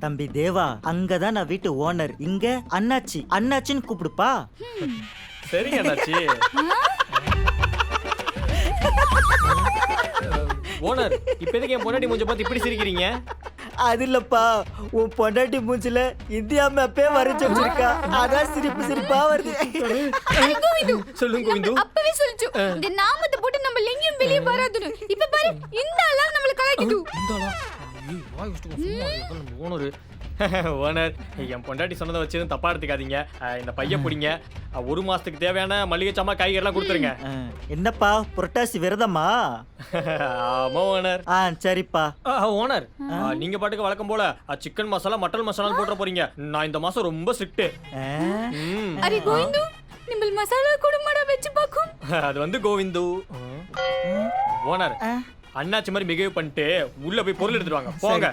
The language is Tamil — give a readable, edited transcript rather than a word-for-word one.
தம்பி தேவா, அங்கதான் நான் வீட்டு ஓனர். இங்க அண்ணாச்சி, அண்ணாச்சின்னு கூப்பிடுப்பா. சரிங்க அண்ணாச்சி. ஓனர், இப்ப எதுக்கு என் பொண்டாட்டி மூஞ்ச பார்த்து இப்படி சிரிக்கிறீங்க? அது இல்லப்பா, உன் பொண்டாட்டி மூஞ்சில இந்தியா மேப்பே வரைஞ்சு வச்சிருக்கா. அதான் சிரிப்பு சிரிப்பா வருது. சொல்லுங்க கோவிந்து. அப்பவே சொல்லிச்சு இந்த நாமத்தை போட்டு நம்ம எங்கேயும் வெளியே வராதுன்னு. இப்ப பாரு, இந்த ஆளா நம்மள கலாய்க்குது. ஓனர், ஓனர், என் பொண்டாட்டி சொன்னதை வச்சு தப்பா எடுத்துக்காதீங்க. இந்த பையன் பிடிங்க. 1 மாசத்துக்கு தேவையான மளிகை சாமான் காய்கறிலாம் கொடுத்துருங்க. என்னப்பா புரட்டாசி விரதமா? ஆமா ஓனர். சரிப்பா. ஓனர், நீங்க பாட்டுக்கு வழக்கம் போல சிக்கன் மசாலா மட்டன் மசாலா போட்டுற போறீங்க. நான் இந்த மாசம் ரொம்ப ஸ்ட்ரிக்ட். அரே கோவிந்து, நிம்பல் மசாலா கூட மாட வெச்சு பாக்கும். அது வந்து கோவிந்து. ஓனர், அண்ணாச்சி மாதிரி பிஹேவ் பண்ணிட்டு உள்ள போய் பொருள் எடுத்துட்டு வாங்க போங்க.